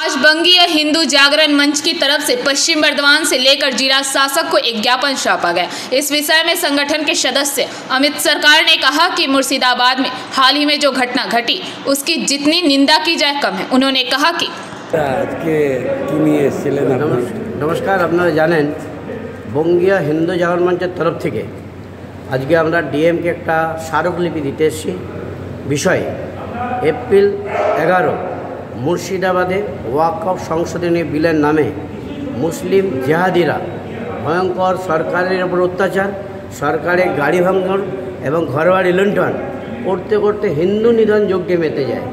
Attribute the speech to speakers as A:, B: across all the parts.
A: आज बंगीय हिंदू जागरण मंच की तरफ से पश्चिम बर्धमान से लेकर जिला शासक को एक ज्ञापन सौंपा गया। इस विषय में संगठन के सदस्य अमित सरकार ने कहा कि मुर्शिदाबाद में हाल ही में जो घटना घटी उसकी जितनी निंदा की जाए कम है। उन्होंने कहा कि
B: नमस्कार, আপনারা জানেন বঙ্গীয় হিন্দু জাগরণ মঞ্চের তরফ থেকে আজকে আমরা ডিএমকে একটা স্মারকলিপি দিতে এসেছি। বিষয় এপ্রিল 11 মুর্শিদাবাদে ওয়াকফ সংশোধনী বিলের নামে মুসলিম জেহাদিরা ভয়ঙ্কর সরকারের উপর অত্যাচার, সরকারের গাড়ি ভাঙন এবং ঘরবাড়ি লুণ্ঠন করতে করতে হিন্দু নিধন যজ্ঞে মেতে যায়।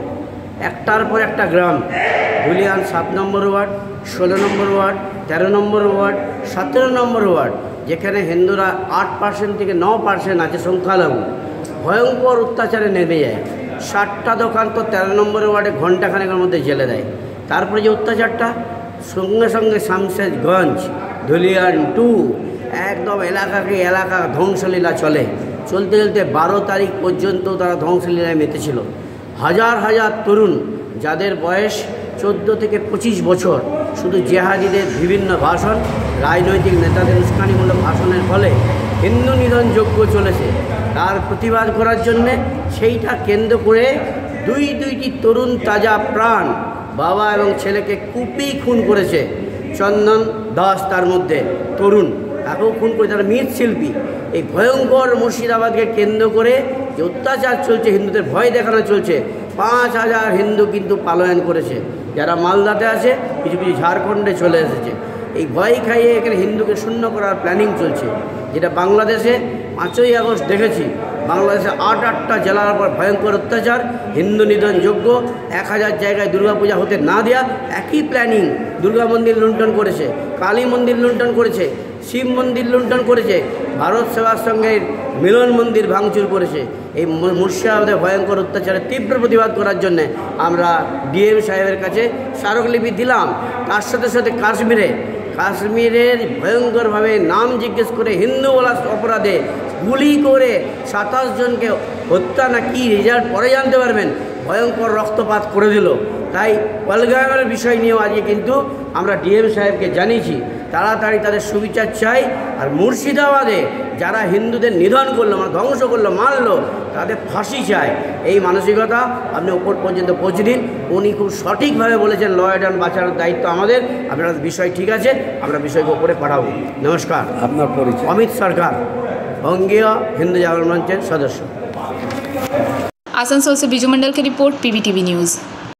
B: একটার পর একটা গ্রাম, ধুলিয়ান 7 নম্বর ওয়ার্ড, 16 নম্বর ওয়ার্ড, 13 নম্বর ওয়ার্ড, 17 নম্বর ওয়ার্ড, যেখানে হিন্দুরা 8% থেকে 9% আছে সংখ্যালঘু, ভয়ঙ্কর অত্যাচারে নেমে যায়। 60টা দোকান তো 13 নম্বর ওয়ার্ডে ঘণ্টাখানেকের মধ্যে জেলে দেয়। তারপরে যে অত্যাচারটা সঙ্গে সঙ্গে শামশেরগঞ্জ, ধুলিয়ান 2 একদম এলাকাকে এলাকা ধ্বংসলীলা চলতে 12 তারিখ পর্যন্ত তারা ধ্বংসলীলায় মেতেছিল। হাজার হাজার তরুণ যাদের বয়স 14 থেকে 25 বছর শুধু জেহাদিদের বিভিন্ন ভাষণ, রাজনৈতিক নেতাদের উস্কানিমূলক ভাষণের ফলে হিন্দু নিধন যজ্ঞ চলেছে। তার প্রতিবাদ করার জন্যে সেইটা কেন্দ্র করে দুইটি তরুণ তাজা প্রাণ বাবা এবং ছেলেকে কুপিয়ে খুন করেছে। চন্দন দাস তার মধ্যে তরুণ, তাকেও খুন করে, তারা মৃৎশিল্পী। এই ভয়ঙ্কর মুর্শিদাবাদকে কেন্দ্র করে যে অত্যাচার চলছে, হিন্দুদের ভয় দেখানো চলছে, 5000 হিন্দু কিন্তু পলায়ন করেছে। যারা মালদাতে আছে, কিছু ঝাড়খণ্ডে চলে এসেছে। এই ভয় খাইয়ে এখানে হিন্দুকে শূন্য করার প্ল্যানিং চলছে, যেটা বাংলাদেশে 5ই আগস্ট দেখেছি। বাংলাদেশে 8টা জেলার পর ভয়ঙ্কর অত্যাচার, হিন্দু নিধন যজ্ঞ, 1000 জায়গায় দুর্গাপূজা হতে না দেওয়া, একই প্ল্যানিং। দুর্গা মন্দির লুণ্ঠন করেছে, কালী মন্দির লুণ্ঠন করেছে, শিব মন্দির লুণ্ঠন করেছে, ভারত সেবার সঙ্গে মিলন মন্দির ভাঙচুর করেছে। এই মুর্শিদাবাদে ভয়ঙ্কর অত্যাচারের তীব্র প্রতিবাদ করার জন্যে আমরা ডিএম সাহেবের কাছে স্মারকলিপি দিলাম। তার সাথে সাথে কাশ্মীরের ভয়ঙ্করভাবে নাম জিজ্ঞেস করে হিন্দু বলা অপরাধে গুলি করে 27 জনকে হত্যা, না কি রেজাল্ট পরে জানতে পারবেন, ভয়ঙ্কর রক্তপাত করে দিল। তাই পহলগামের বিষয় নিয়েও আজকে কিন্তু আমরা ডিএম সাহেবকে জানিয়েছি, তাড়াতাড়ি তাদের সুবিচার চাই। আর মুর্শিদাবাদে যারা হিন্দুদের নিধন করলো, ধ্বংস করলো, মারলো, তাদের ফাঁসি চাই। এই মানসিকতা আপনি ওপর পর্যন্ত পৌঁছে দিন। উনি খুব সঠিকভাবে বলেছেন, ল অ্যান্ড অর্ডার বাঁচানোর দায়িত্ব আমাদের। আপনার বিষয় ঠিক আছে, আমরা বিষয়কে ওপরে পাঠাবো। নমস্কার,
C: আপনার পরিচয়?
B: অমিত সরকার, বঙ্গীয় হিন্দু জাগরণ মঞ্চের সদস্য।
A: आसनसोल से बिजू मंडल की रिपोर्ट, पीबीटीवी न्यूज़।